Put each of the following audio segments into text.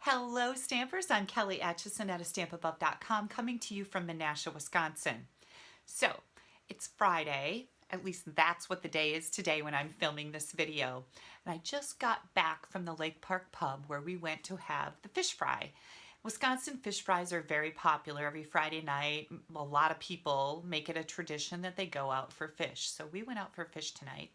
Hello Stampers, I'm Kelly Atchison at astampabove.com coming to you from Menasha, Wisconsin. So, it's Friday, at least that's what the day is today when I'm filming this video. And I just got back from the Lake Park Pub where we went to have the fish fry. Wisconsin fish fries are very popular every Friday night. A lot of people make it a tradition that they go out for fish. So we went out for fish tonight.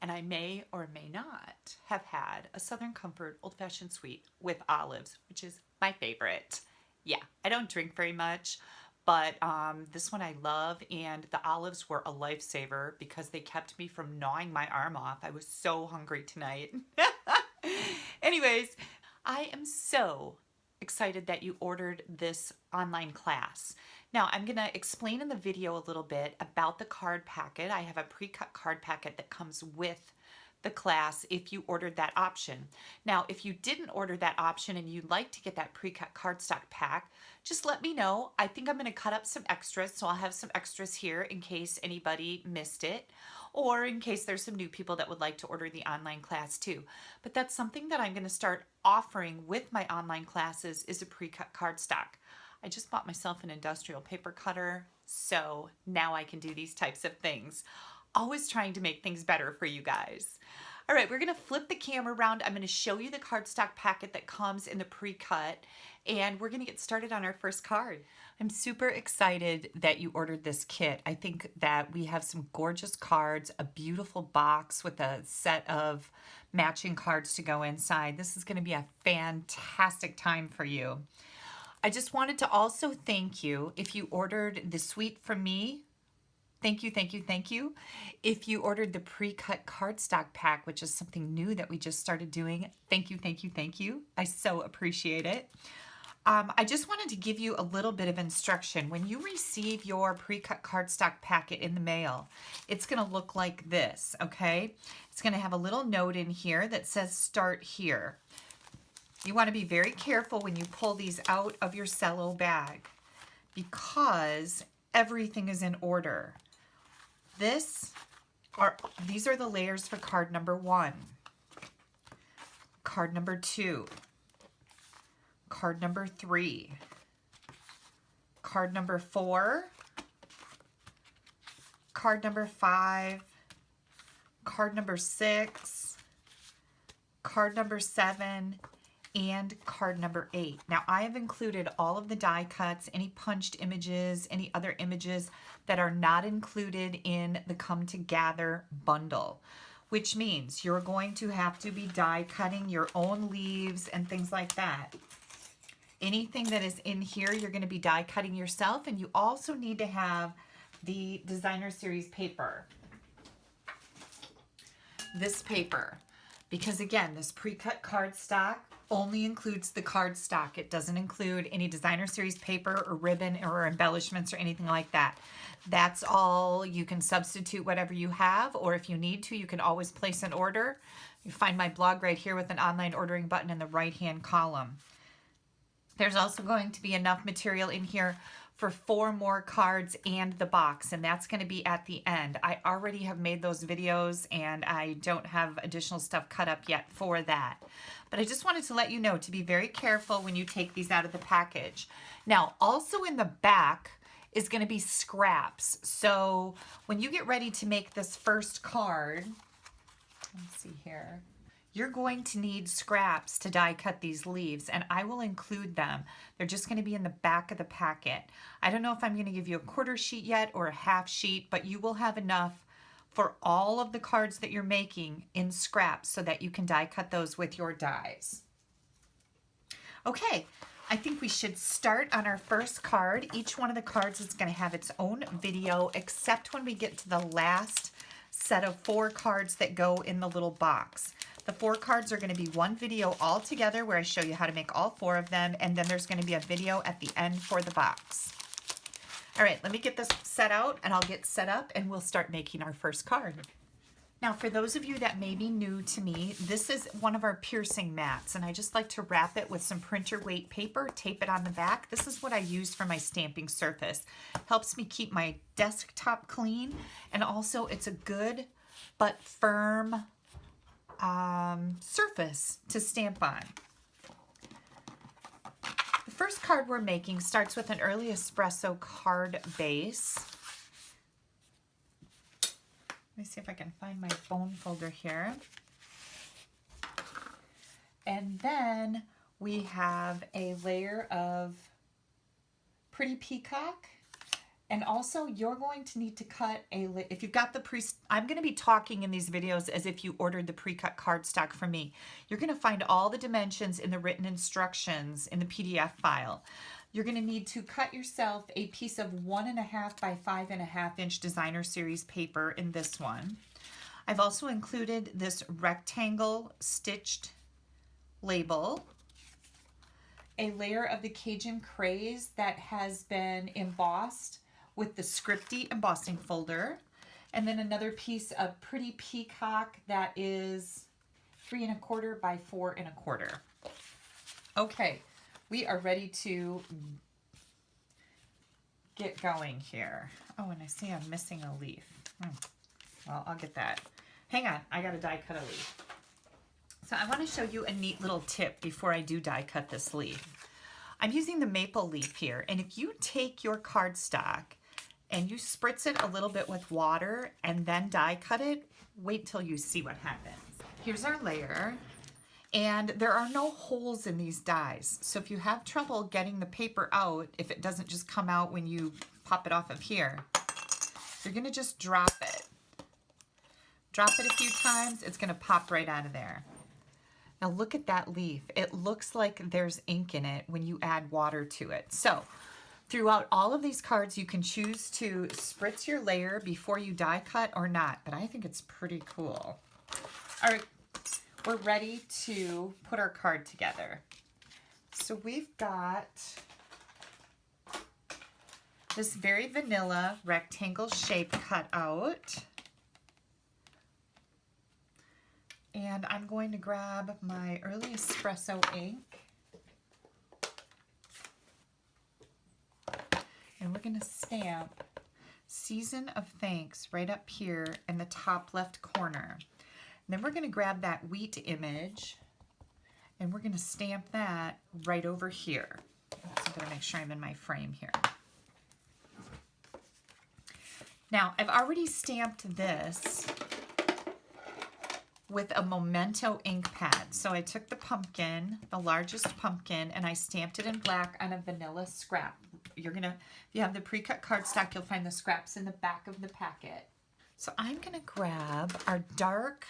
And I may or may not have had a Southern Comfort old-fashioned sweet with olives, which is my favorite. Yeah, I don't drink very much, but this one I love, and the olives were a lifesaver because they kept me from gnawing my arm off. I was so hungry tonight. Anyways, I am so excited that you ordered this online class. Now, I'm going to explain in the video a little bit about the card packet. I have a pre-cut card packet that comes with the class if you ordered that option. Now, if you didn't order that option and you'd like to get that pre-cut cardstock pack, just let me know. I think I'm going to cut up some extras, so I'll have some extras here in case anybody missed it, or in case there's some new people that would like to order the online class too. But that's something that I'm going to start offering with my online classes is a pre-cut cardstock. I just bought myself an industrial paper cutter, so now I can do these types of things. Always trying to make things better for you guys. All right, we're gonna flip the camera around. I'm gonna show you the cardstock packet that comes in the pre-cut, and we're gonna get started on our first card. I'm super excited that you ordered this kit. I think that we have some gorgeous cards, a beautiful box with a set of matching cards to go inside. This is gonna be a fantastic time for you. I just wanted to also thank you if you ordered the suite from me. Thank you, thank you, thank you. If you ordered the pre-cut cardstock pack, which is something new that we just started doing, thank you, thank you, thank you. I so appreciate it. I just wanted to give you a little bit of instruction. When you receive your pre-cut cardstock packet in the mail, it's going to look like this, okay? It's going to have a little note in here that says start here. You want to be very careful when you pull these out of your cello bag because everything is in order. These are the layers for card number 1, card number 2, card number 3, card number 4, card number 5, card number 6, card number 7, and card number 8. Now I have included all of the die cuts, any punched images, any other images that are not included in the Come to Gather bundle, which means you're going to have to be die cutting your own leaves and things like that. Anything that is in here, you're going to be die cutting yourself, and you also need to have the designer series paper. This paper, because again, this pre-cut cardstock only includes the cardstock. It doesn't include any designer series paper or ribbon or embellishments or anything like that. That's all. You can substitute whatever you have, or if you need to, you can always place an order. You find my blog right here with an online ordering button in the right-hand column. There's also going to be enough material in here for 4 more cards and the box, and that's going to be at the end. I already have made those videos, and I don't have additional stuff cut up yet for that. But I just wanted to let you know to be very careful when you take these out of the package. Now, also in the back is going to be scraps. So when you get ready to make this first card, let's see here, you're going to need scraps to die cut these leaves, and I will include them. They're just going to be in the back of the packet. I don't know if I'm going to give you a quarter sheet yet or a half sheet, but you will have enough for all of the cards that you're making in scraps so that you can die cut those with your dies. Okay, I think we should start on our first card. Each one of the cards is going to have its own video, except when we get to the last set of 4 cards that go in the little box. The 4 cards are going to be one video all together where I show you how to make all 4 of them, and then there's going to be a video at the end for the box. All right, let me get this set out and I'll get set up and we'll start making our first card. Now, for those of you that may be new to me, this is one of our piercing mats, and I just like to wrap it with some printer weight paper, tape it on the back. This is what I use for my stamping surface. Helps me keep my desktop clean, and also it's a good but firm surface to stamp on. first card we're making starts with an early espresso card base. Let me see if I can find my bone folder here. And then we have a layer of Pretty Peacock. And also you're going to need to cut if you've got the I'm going to be talking in these videos as if you ordered the pre-cut cardstock from me. You're going to find all the dimensions in the written instructions in the PDF file. You're going to need to cut yourself a piece of 1.5 by 5.5 inch designer series paper in this one. I've also included this rectangle stitched label, a layer of the Cajun Craze that has been embossed with the Scripty embossing folder, and then another piece of Pretty Peacock that is 3¼ by 4¼ Okay, we are ready to get going here. Oh, and I see I'm missing a leaf. Well, I'll get that. Hang on, I gotta die cut a leaf. So I want to show you a neat little tip before I do die cut this leaf. I'm using the maple leaf here, and if you take your cardstock and you spritz it a little bit with water and then die cut it, wait till you see what happens. Here's our layer, and there are no holes in these dies. So if you have trouble getting the paper out, if it doesn't just come out when you pop it off of here, you're gonna just drop it. Drop it a few times, it's gonna pop right out of there. Now look at that leaf. It looks like there's ink in it when you add water to it. So throughout all of these cards, you can choose to spritz your layer before you die cut or not, but I think it's pretty cool. All right, we're ready to put our card together. So we've got this very vanilla rectangle shape cut out. And I'm going to grab my early espresso ink. And we're going to stamp Season of Thanks right up here in the top left corner. And then we're going to grab that wheat image and we're going to stamp that right over here. So I'm going to make sure I'm in my frame here. Now, I've already stamped this with a Memento ink pad. So I took the pumpkin, the largest pumpkin, and I stamped it in black on a vanilla scrap. You're gonna, if you have the pre-cut cardstock, you'll find the scraps in the back of the packet. So I'm gonna grab our dark,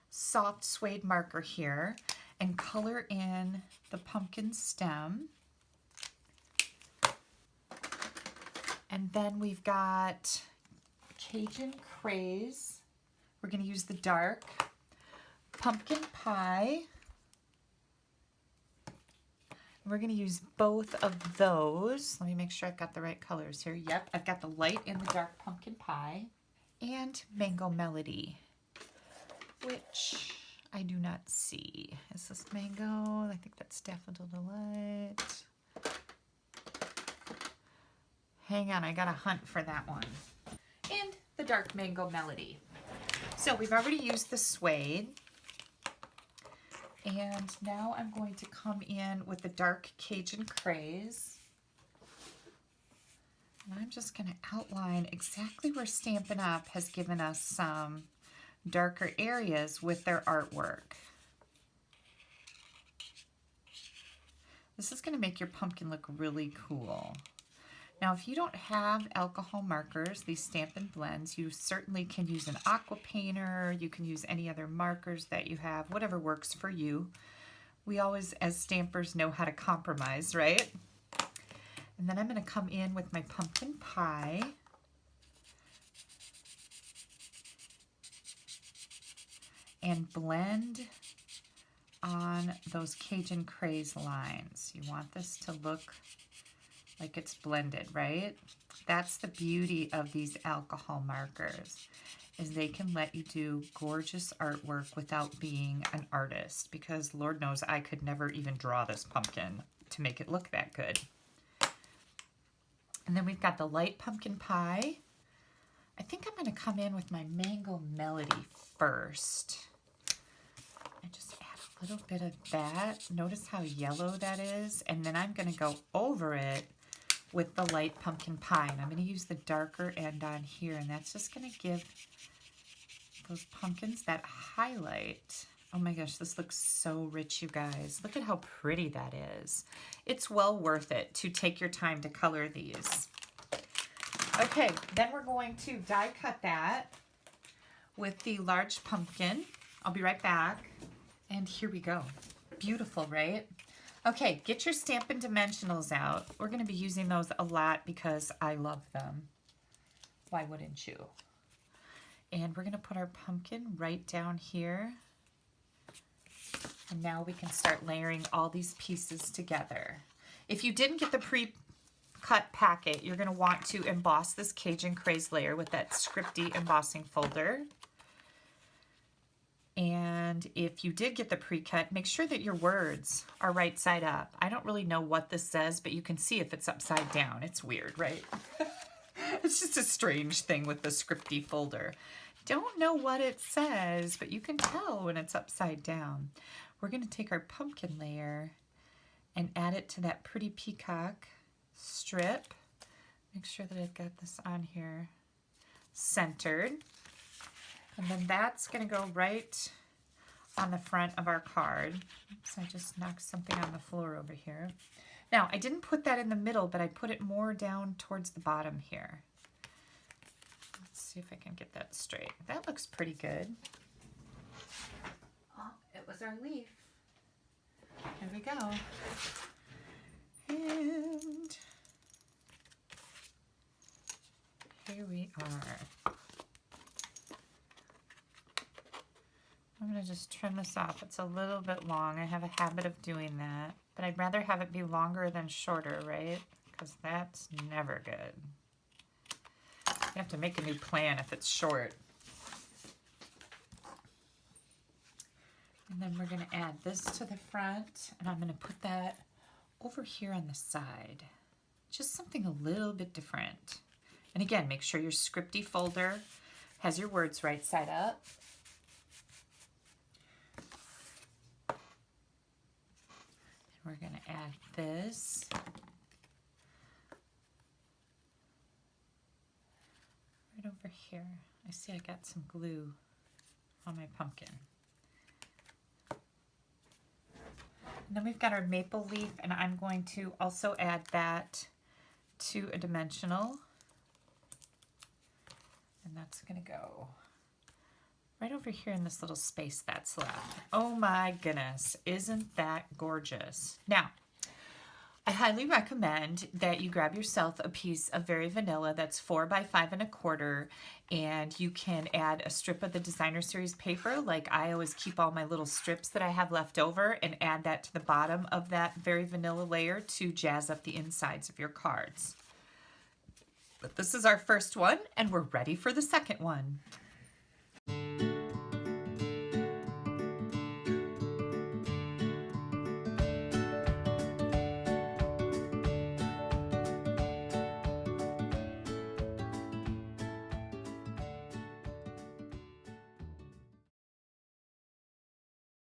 soft suede marker here and color in the pumpkin stem. And then we've got Cajun Craze. We're gonna use the dark. Pumpkin Pie. We're going to use both of those. Let me make sure I've got the right colors here. Yep, I've got the light and the dark Pumpkin Pie. And Mango Melody, which I do not see. Is this Mango? I think that's Daffodil Delight. Hang on, I got to hunt for that one. And the dark Mango Melody. So we've already used the suede. And now I'm going to come in with the dark Cajun Craze. And I'm just going to outline exactly where Stampin' Up! Has given us some darker areas with their artwork. This is going to make your pumpkin look really cool. Now, if you don't have alcohol markers, these Stampin' Blends, you certainly can use an aqua painter. You can use any other markers that you have, whatever works for you. We always, as stampers, know how to compromise, right? And then I'm going to come in with my Pumpkin Pie. And blend on those Cajun Craze lines. You want this to look like it's blended, right? That's the beauty of these alcohol markers, is they can let you do gorgeous artwork without being an artist, because Lord knows I could never even draw this pumpkin to make it look that good. And then we've got the light Pumpkin Pie. I think I'm going to come in with my Mango Melody first. And just add a little bit of that. Notice how yellow that is. And then I'm going to go over it with the light pumpkin pie. And I'm going to use the darker end on here. And that's just going to give those pumpkins that highlight. Oh my gosh, this looks so rich, you guys. Look at how pretty that is. It's well worth it to take your time to color these. Okay, then we're going to die cut that with the large pumpkin. I'll be right back. And here we go. Beautiful, right? Okay, get your Stampin' Dimensionals out. We're going to be using those a lot because I love them. Why wouldn't you? And we're going to put our pumpkin right down here. And now we can start layering all these pieces together. If you didn't get the pre-cut packet, you're going to want to emboss this Cajun Craze layer with that Scripty embossing folder. And if you did get the pre-cut, make sure that your words are right side up. I don't really know what this says, but you can see if it's upside down. It's weird, right? It's just a strange thing with the Scripty folder. Don't know what it says, but you can tell when it's upside down. We're going to take our pumpkin layer and add it to that pretty peacock strip. Make sure that I've got this on here centered. And then that's going to go right on the front of our card. Oops, I just knocked something on the floor over here. Now, I didn't put that in the middle, but I put it more down towards the bottom here. Let's see if I can get that straight. That looks pretty good. Oh, it was our leaf. Here we go. And here we are. I'm going to just trim this off. It's a little bit long. I have a habit of doing that. But I'd rather have it be longer than shorter, right? Because that's never good. You have to make a new plan if it's short. And then we're going to add this to the front. And I'm going to put that over here on the side. Just something a little bit different. And again, make sure your Scripty folder has your words right side up. We're going to add this. Right over here. I see I got some glue on my pumpkin. And then we've got our maple leaf, and I'm going to also add that to a dimensional. And that's going to go right over here in this little space that's left. Oh my goodness, isn't that gorgeous? Now, I highly recommend that you grab yourself a piece of Very Vanilla that's 4 by 5 1/4, and you can add a strip of the Designer Series paper. Like I always keep all my little strips that I have left over and add that to the bottom of that Very Vanilla layer to jazz up the insides of your cards. But this is our first one, and we're ready for the second one.